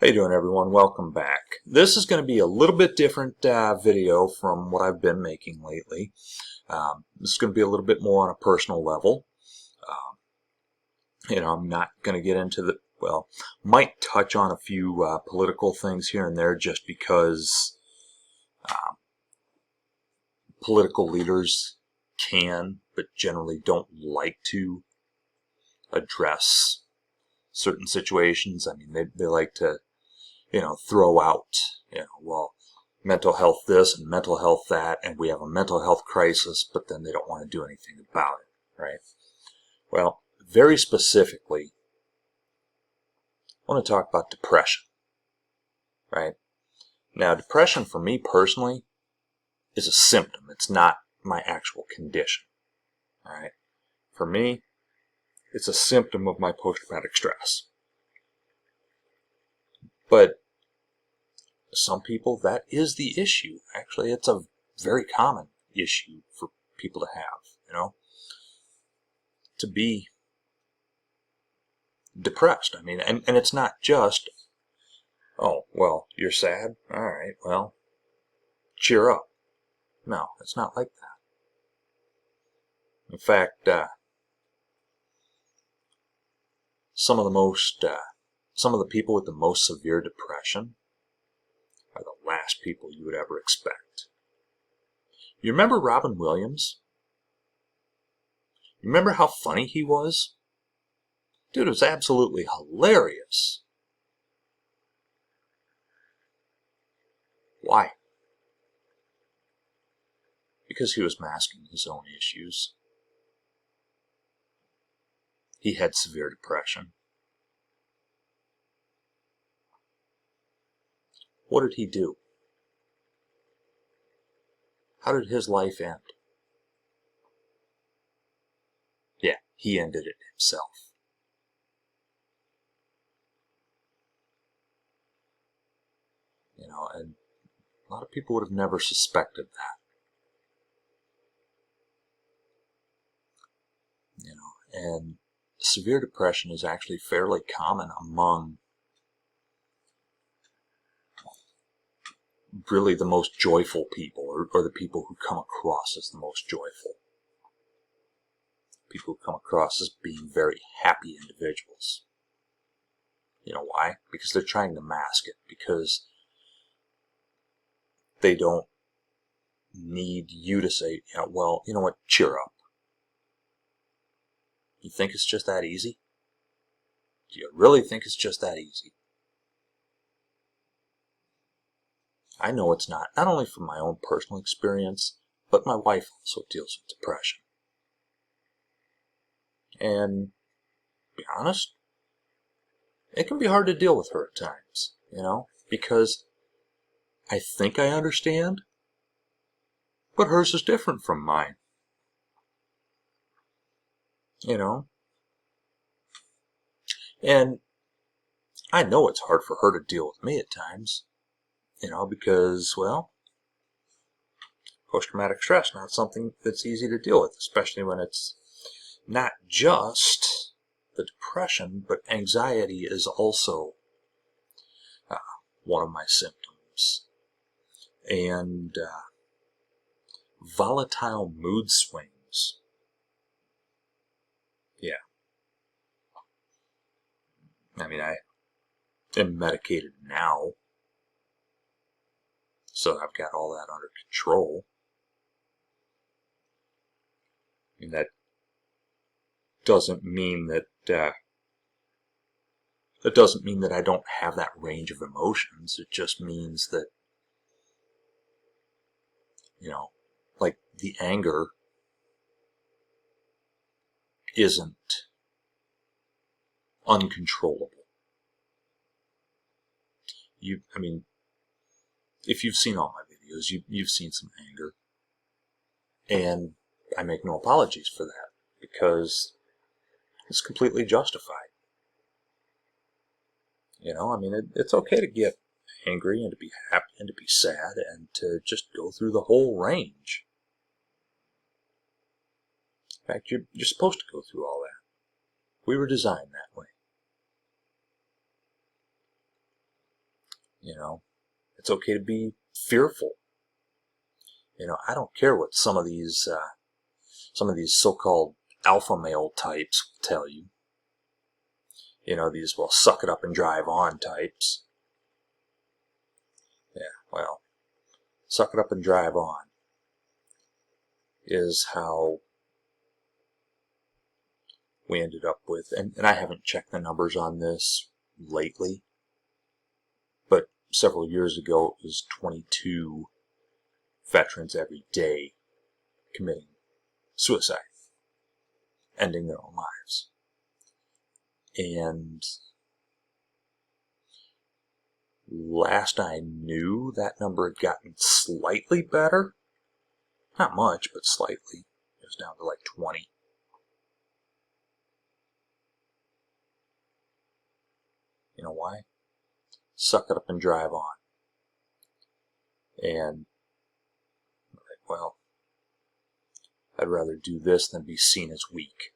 How you doing, everyone? Welcome back. This is going to be a little bit different video from what I've been making lately. This is going to be a little bit more on a personal level. I'm not going to get into might touch on a few political things here and there just because political leaders can, but generally don't like to address certain situations. I mean, they like to throw out, well, mental health this and mental health that, and we have a mental health crisis, but then they don't want to do anything about it, right? Well, very specifically, I want to talk about depression, right? Now, depression for me personally is a symptom. It's not my actual condition, all right? For me, it's a symptom of my post-traumatic stress. But some people, that is the issue. Actually, it's a very common issue for people to have, to be depressed. I mean, and it's not just, oh, well, you're sad? All right, well, cheer up. No, it's not like that. In fact, some of the people with the most severe depression are the last people you would ever expect. You remember Robin Williams? You remember how funny he was? Dude, it was absolutely hilarious. Why? Because he was masking his own issues. He had severe depression. What did he do? How did his life end? Yeah, he ended it himself. And a lot of people would have never suspected that. And severe depression is actually fairly common among really the most joyful people, or the people who come across as the most joyful. People who come across as being very happy individuals. You know why? Because they're trying to mask it, because they don't need you to say, well, you know what, cheer up. You think it's just that easy? Do you really think it's just that easy? I know it's not only from my own personal experience, but my wife also deals with depression. And to be honest, it can be hard to deal with her at times, because I think I understand, but hers is different from mine. And I know it's hard for her to deal with me at times, because, well, post-traumatic stress, not something that's easy to deal with, especially when it's not just the depression, but anxiety is also one of my symptoms. And volatile mood swings. Yeah. I mean, I am medicated now, so I've got all that under control. And that doesn't mean that I don't have that range of emotions. It just means that, like the anger isn't uncontrollable. If you've seen all my videos, you've seen some anger. And I make no apologies for that, because it's completely justified. It's okay to get angry and to be happy and to be sad and to just go through the whole range. In fact, you're supposed to go through all that. We were designed that way. You know, it's okay to be fearful. You know, I don't care what some of these so-called alpha male types will tell you. You know, these, well, suck it up and drive on types. Yeah, well, suck it up and drive on is how we ended up with, and I haven't checked the numbers on this lately, but several years ago it was 22 veterans every day committing suicide, ending their own lives. And last I knew, that number had gotten slightly better. Not much, but slightly. It was down to like 20. You know why? Suck it up and drive on. And, well, I'd rather do this than be seen as weak.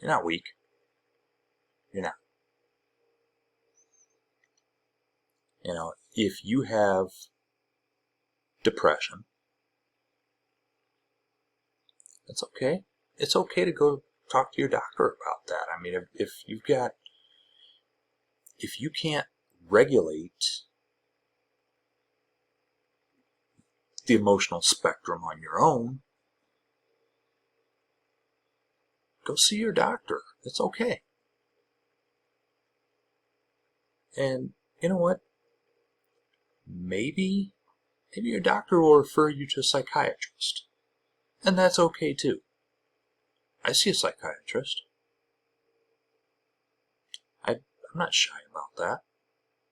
You're not weak. You're not. You know, if you have depression, it's okay. It's okay to go talk to your doctor about that. I mean, if you can't regulate the emotional spectrum on your own, go see your doctor. It's okay. And you know what? Maybe your doctor will refer you to a psychiatrist. And that's okay too. I see a psychiatrist. I'm not shy about that.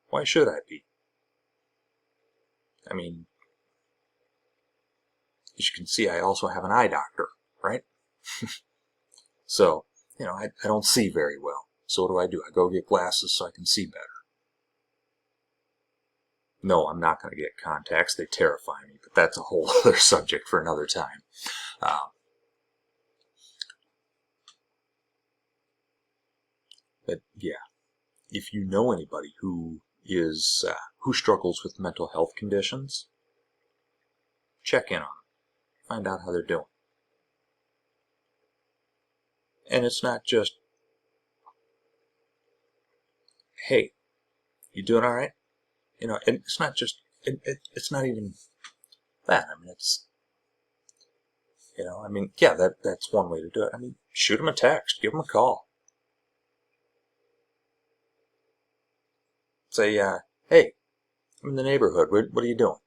Why should I be? I mean, as you can see, I also have an eye doctor, right? So, you know, I don't see very well. So what do? I go get glasses so I can see better. No, I'm not going to get contacts. They terrify me, but that's a whole other subject for another time. But yeah, if you know anybody who struggles with mental health conditions, check in on them. Find out how they're doing. And it's not just, hey, you doing all right? You know, and it's not just, it's not even that. I mean, it's, you know, I mean, yeah, that's one way to do it. I mean, shoot them a text, give them a call. Say, hey, I'm in the neighborhood. What are you doing?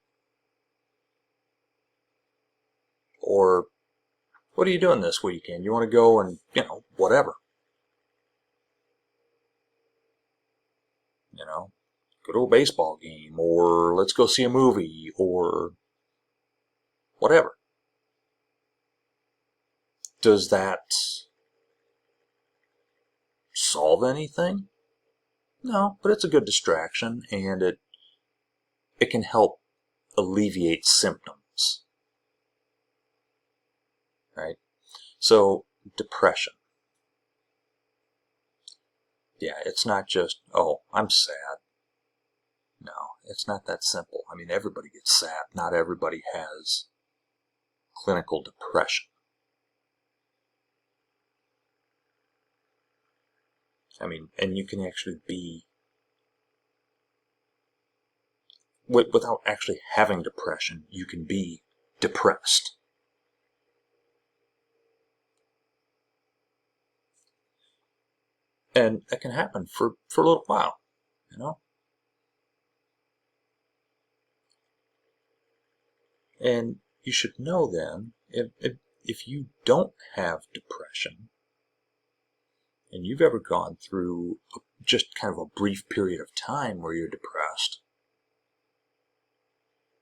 Or, what are you doing this weekend? You want to go and, you know, whatever. You know, go to a baseball game, or let's go see a movie, or whatever. Does that solve anything? No, but it's a good distraction, and it can help alleviate symptoms, right? So, depression. Yeah, it's not just, oh, I'm sad. No, it's not that simple. I mean, everybody gets sad. Not everybody has clinical depression. I mean, and you can actually be, without actually having depression, you can be depressed. And that can happen for a little while, you know? And you should know then, if you don't have depression, and you've ever gone through just kind of a brief period of time where you're depressed,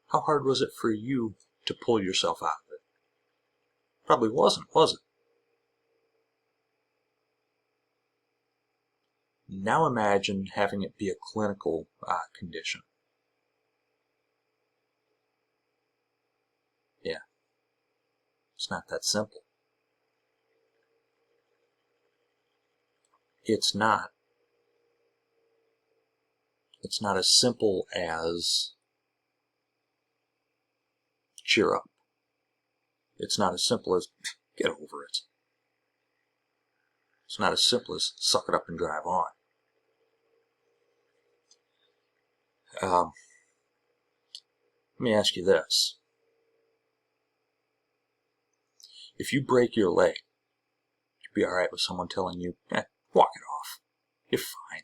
how hard was it for you to pull yourself out of it? Probably wasn't, was it? Now imagine having it be a clinical condition. Yeah, it's not that simple. It's not. It's not as simple as cheer up. It's not as simple as get over it. It's not as simple as suck it up and drive on. Let me ask you this. If you break your leg, you'd be alright with someone telling you, walk it off. You're fine.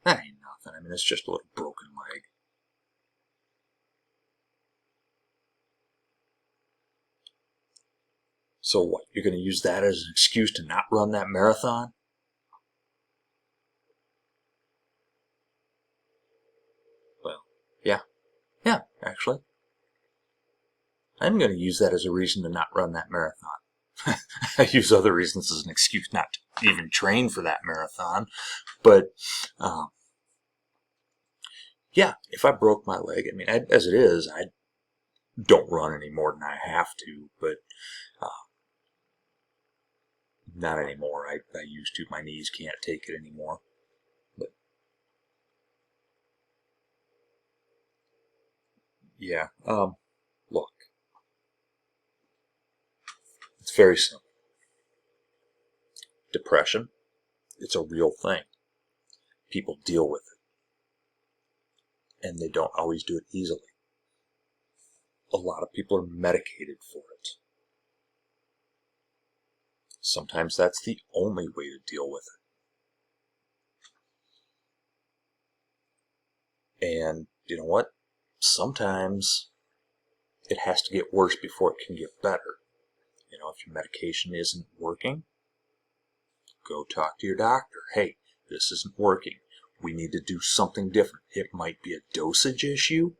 That ain't nothing. I mean, it's just a little broken leg. So what? You're going to use that as an excuse to not run that marathon? Well, yeah, actually. I'm going to use that as a reason to not run that marathon. I use other reasons as an excuse not to even train for that marathon. But, yeah, if I broke my leg, I mean, as it is, I don't run any more than I have to, but not anymore. I used to. My knees can't take it anymore. But, yeah, look. It's very simple. Depression, it's a real thing. People deal with it. And they don't always do it easily. A lot of people are medicated for it. Sometimes that's the only way to deal with it. And you know what? Sometimes it has to get worse before it can get better. You know, if your medication isn't working, go talk to your doctor. Hey, this isn't working. We need to do something different. It might be a dosage issue.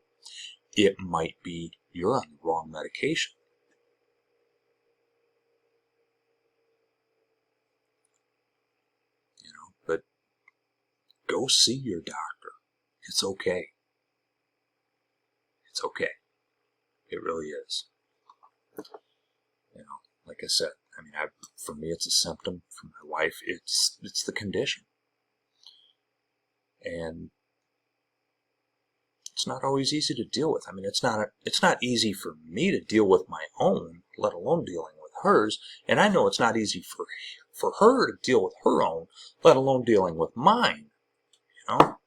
It might be you're on the wrong medication. You know, but go see your doctor. It's okay. It's okay. It really is. You know, like I said, I mean, for me, it's a symptom. For my wife, it's the condition. And it's not always easy to deal with. I mean, it's not easy for me to deal with my own, let alone dealing with hers. And I know it's not easy for her to deal with her own, let alone dealing with mine. You know?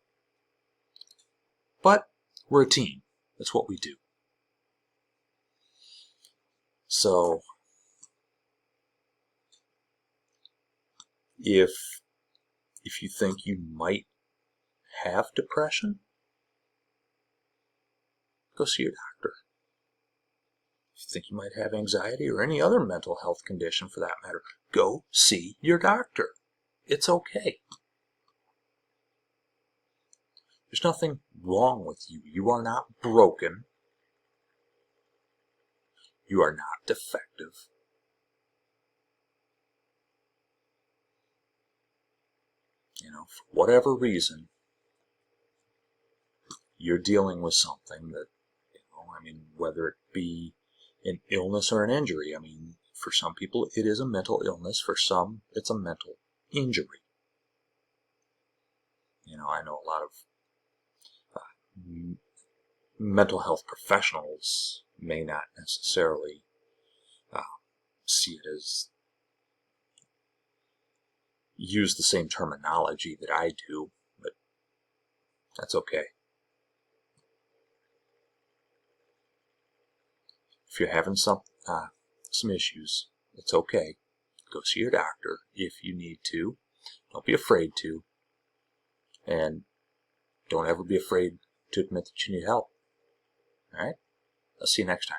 But we're a team. That's what we do. So if you think you might have depression, go see your doctor. If you think you might have anxiety or any other mental health condition for that matter, go see your doctor. It's okay. There's nothing wrong with you. You are not broken. You are not defective. You know, for whatever reason, you're dealing with something that, you know, I mean, whether it be an illness or an injury. I mean, for some people, it is a mental illness. For some, it's a mental injury. You know, I know a lot of mental health professionals may not necessarily see it as use the same terminology that I do, but that's okay. If you're having some issues, it's okay. Go see your doctor if you need to. Don't be afraid to. And don't ever be afraid to admit that you need help. All right? I'll see you next time.